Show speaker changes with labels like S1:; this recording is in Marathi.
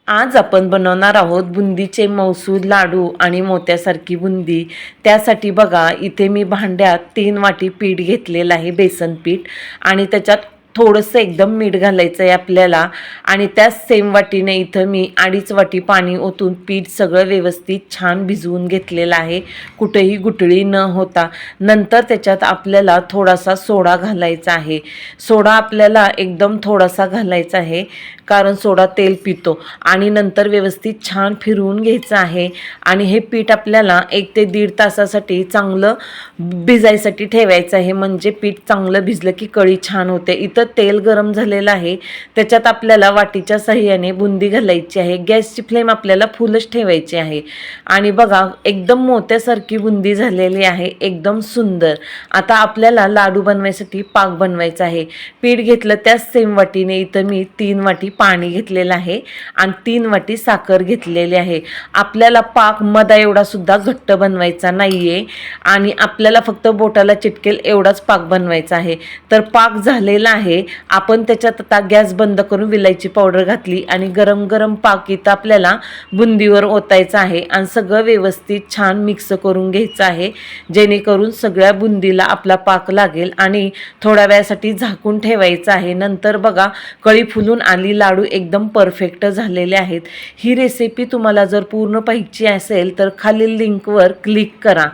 S1: आज आपण बनवणार आहोत बुंदीचे मौसूद लाडू आणि मोत्यासारखी बुंदी। त्यासाठी बघा इथे मी भांड्यात 3 वाटी पीठ घेतलेलं आहे, बेसन पीठ, आणि त्याच्यात थोडंसं एकदम मीठ घालायचं आहे आपल्याला। आणि त्याच सेम वाटीने इथं मी 2.5 वाटी पाणी ओतून पीठ सगळं व्यवस्थित छान भिजवून घेतलेलं आहे, कुठेही गुठळी न होता। नंतर त्याच्यात आपल्याला थोडासा सोडा घालायचा आहे। सोडा आपल्याला एकदम थोडासा घालायचा आहे, कारण सोडा तेल पितो। आणि नंतर व्यवस्थित छान फिरवून घ्यायचं आहे। आणि हे पीठ आपल्याला 1 ते 1.5 तासासाठी चांगलं भिजायसाठी ठेवायचं आहे, म्हणजे पीठ चांगलं भिजलं की कळी छान होते। इथं तेल गरम झालेलं आहे, त्याच्यात आपल्याला वाटीच्या साहाय्याने बुंदी घालायची आहे। गॅसची फ्लेम आपल्याला फुलच ठेवायची आहे। आणि बघा एकदम मोत्यासारखी बुंदी झालेली आहे, एकदम सुंदर। आता आपल्याला लाडू बनवायसाठी पाक बनवायचा आहे। पीठ घेतलं त्याच सेम वाटीने इथं मी 3 वाटी पाणी घेतलेलं आहे आणि 3 वाटी साखर घेतलेली आहे। आपल्याला पाक मधा एवढा सुद्धा घट्ट बनवायचा नाहीये आणि आपल्याला फक्त बोटाला चिटकेल एवढाच पाक बनवायचा आहे। तर पाक झालेला आहे, आपण त्याच्यात आता गॅस बंद करून विलायची पावडर घातली आणि गरम गरम पाक इथं आपल्याला बुंदीवर ओतायचा आहे आणि सगळं व्यवस्थित छान मिक्स करून घ्यायचं आहे, जेणेकरून सगळ्या बुंदीला आपला पाक लागेल। आणि थोड्या वेळासाठी झाकून ठेवायचं आहे। नंतर बघा कळी फुलून आली, लाडू एकदम परफेक्ट झालेले आहेत। ही रेसिपी तुम्हाला जर पूर्ण पाहिजे असेल तर खालील लिंकवर क्लिक करा।